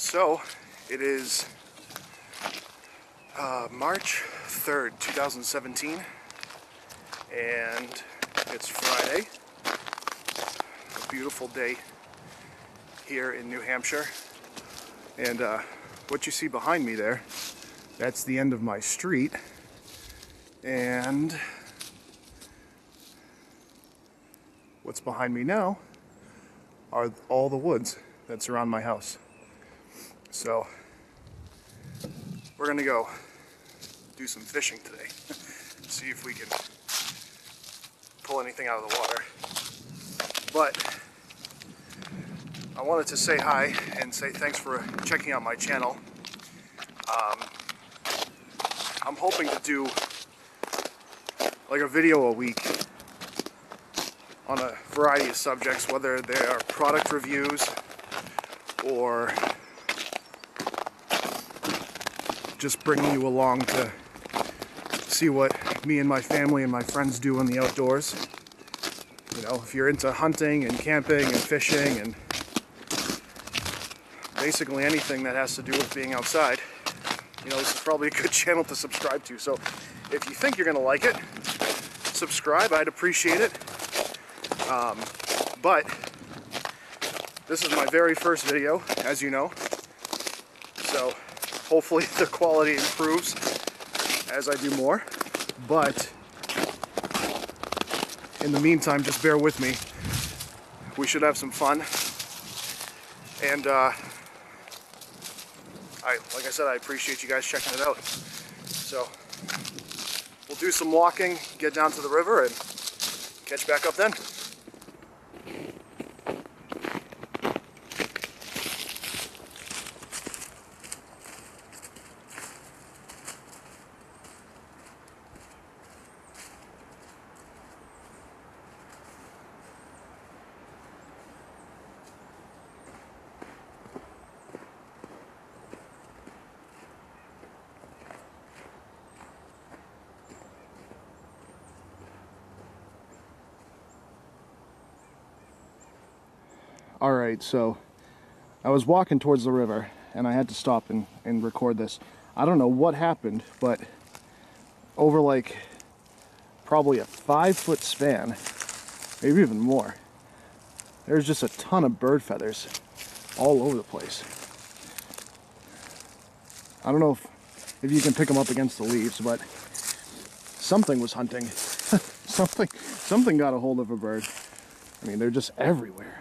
So it is March 3rd, 2017, and it's Friday. A beautiful day here in New Hampshire. And what you see behind me there, that's the end of my street. And what's behind me now are all the woods that surround my house. So we're gonna go do some fishing today. See if we can pull anything out of the water. But I wanted to say hi and say thanks for checking out my channel. I'm hoping to do like a video a week on a variety of subjects, whether they are product reviews or just bringing you along to see what me and my family and my friends do in the outdoors. You know, if you're into hunting and camping and fishing and basically anything that has to do with being outside, you know, this is probably a good channel to subscribe to. So if you think you're gonna like it, subscribe, I'd appreciate it. But this is my very first video, as you know, so hopefully the quality improves as I do more. But in the meantime, just bear with me. We should have some fun. And like I said, I appreciate you guys checking it out. So we'll do some walking, get down to the river, and catch back up then. Alright, so I was walking towards the river and I had to stop and record this. I don't know what happened, but over like probably a 5-foot span, maybe even more, there's just a ton of bird feathers all over the place. I don't know if you can pick them up against the leaves, but something was hunting. something got a hold of a bird. I mean, they're just everywhere.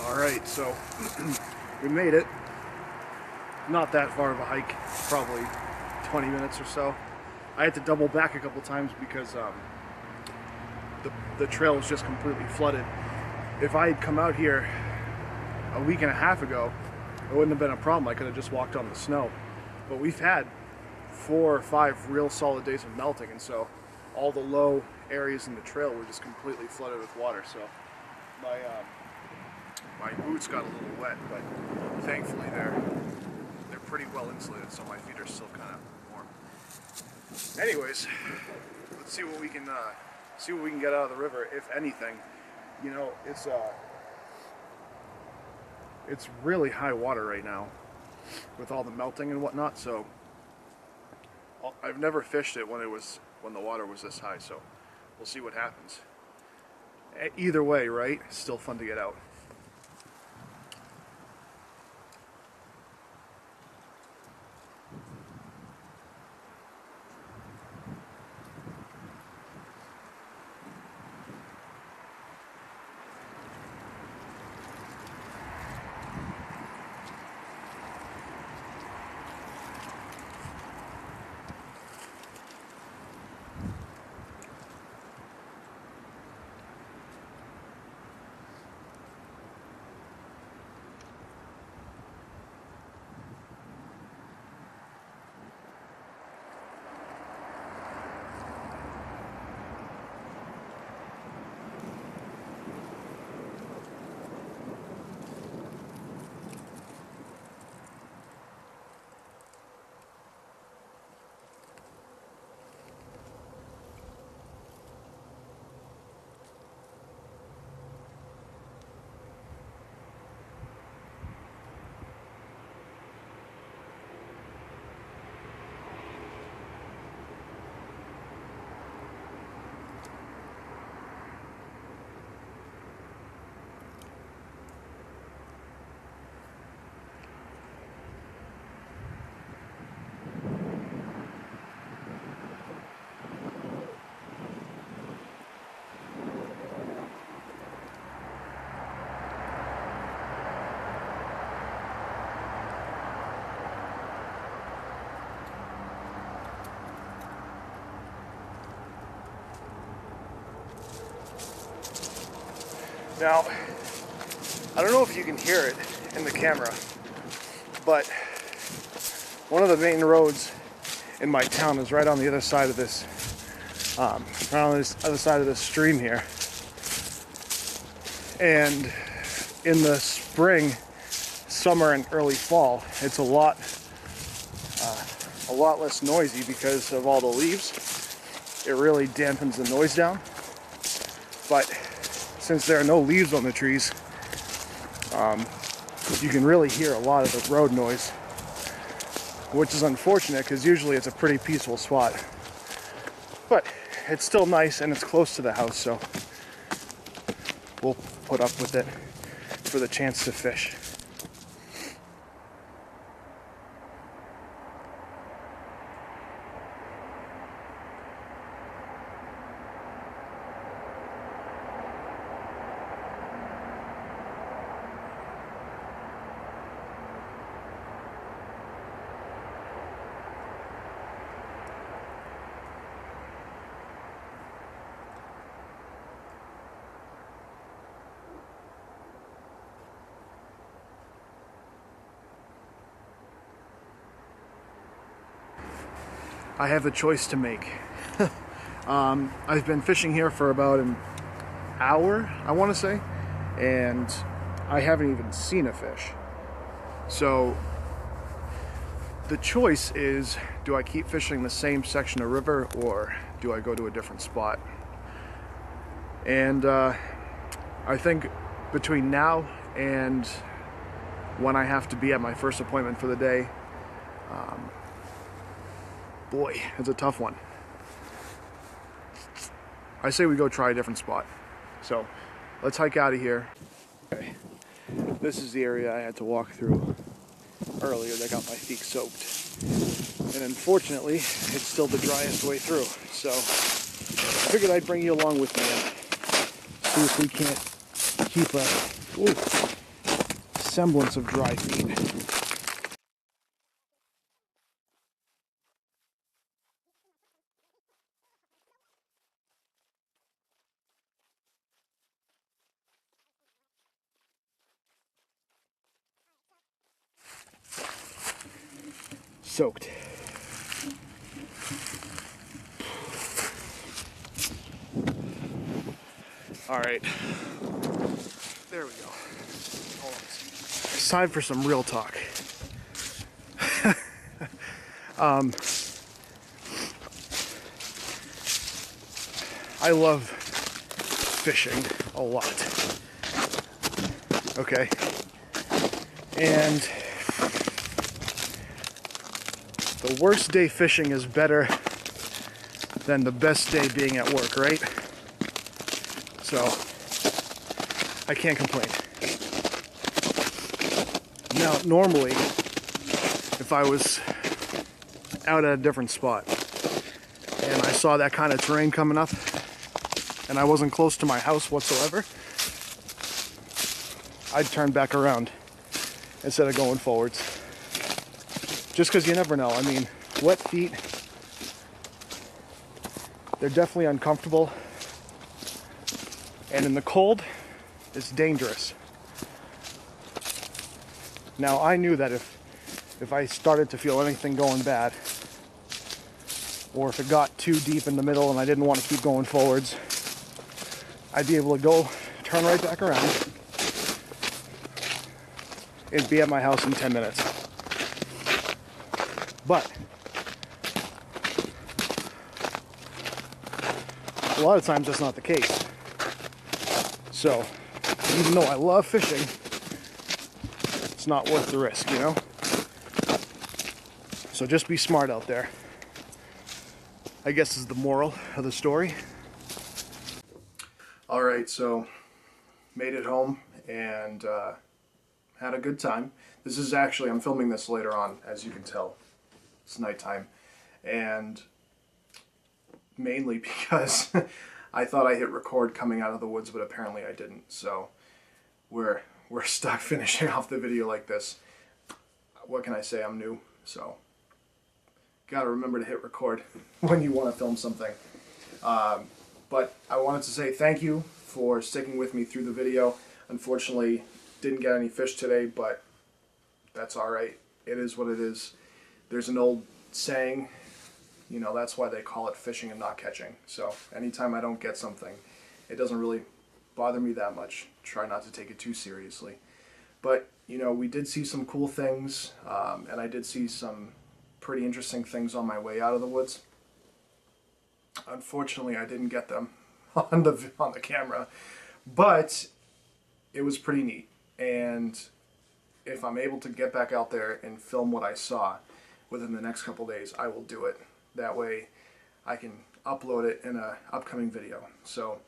Alright, so we made it. Not that far of a hike, probably 20 minutes or so. I had to double back a couple times because the trail was just completely flooded. If I had come out here a week and a half ago, it wouldn't have been a problem. I could have just walked on the snow. But we've had 4 or 5 real solid days of melting, and so all the low areas in the trail were just completely flooded with water. So my boots got a little wet, but thankfully they're pretty well insulated, so my feet are still kind of warm. Anyways, let's see what we can get out of the river, if anything. You know, it's really high water right now with all the melting and whatnot. So I've never fished it when the water was this high. So we'll see what happens. Either way, right? It's still fun to get out. Now, I don't know if you can hear it in the camera, but one of the main roads in my town is right on the other side of this, right on this other side of this stream here. And in the spring, summer, and early fall, it's a lot less noisy because of all the leaves. It really dampens the noise down. But since there are no leaves on the trees, you can really hear a lot of the road noise, which is unfortunate because usually it's a pretty peaceful spot. But it's still nice and it's close to the house, so we'll put up with it for the chance to fish. I have a choice to make. I've been fishing here for about an hour, I want to say, and I haven't even seen a fish. So the choice is, do I keep fishing the same section of river or do I go to a different spot? And I think between now and when I have to be at my first appointment for the day, boy, it's a tough one. I say we go try a different spot. So let's hike out of here. Okay. This is the area I had to walk through earlier that got my feet soaked. And unfortunately, it's still the driest way through. So I figured I'd bring you along with me and see if we can't keep a semblance of dry feet. Soaked. All right, there we go. Hold on. It's time for some real talk. I love fishing a lot. Okay, and the worst day fishing is better than the best day being at work, right? So I can't complain. Now, normally, if I was out at a different spot and I saw that kind of terrain coming up and I wasn't close to my house whatsoever, I'd turn back around instead of going forwards. Just because you never know. I mean, wet feet, they're definitely uncomfortable. And in the cold, it's dangerous. Now, I knew that if I started to feel anything going bad, or if it got too deep in the middle and I didn't want to keep going forwards, I'd be able to go, turn right back around, and be at my house in 10 minutes. But a lot of times that's not the case. So even though I love fishing, it's not worth the risk, you know? So just be smart out there, I guess, is the moral of the story. All right, so made it home and had a good time. This is actually, I'm filming this later on, as you can tell. It's nighttime, and mainly because I thought I hit record coming out of the woods, but apparently I didn't. So we're stuck finishing off the video like this. What can I say? I'm new, so gotta remember to hit record when you want to film something. But I wanted to say thank you for sticking with me through the video. Unfortunately, didn't get any fish today, but that's alright. It is what it is. There's an old saying, you know, that's why they call it fishing and not catching. So anytime I don't get something, it doesn't really bother me that much. Try not to take it too seriously. But, you know, we did see some cool things, and I did see some pretty interesting things on my way out of the woods. Unfortunately, I didn't get them on the camera, but it was pretty neat. And if I'm able to get back out there and film what I saw within the next couple days, I will do it. That way I can upload it in an upcoming video. So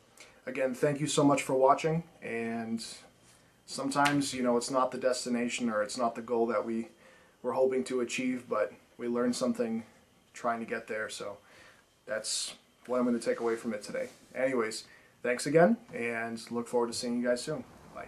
again, thank you so much for watching, and sometimes, you know, it's not the destination or it's not the goal that we're hoping to achieve, but we learn something trying to get there. So that's what I'm going to take away from it today. Anyways, thanks again, and look forward to seeing you guys soon. Bye.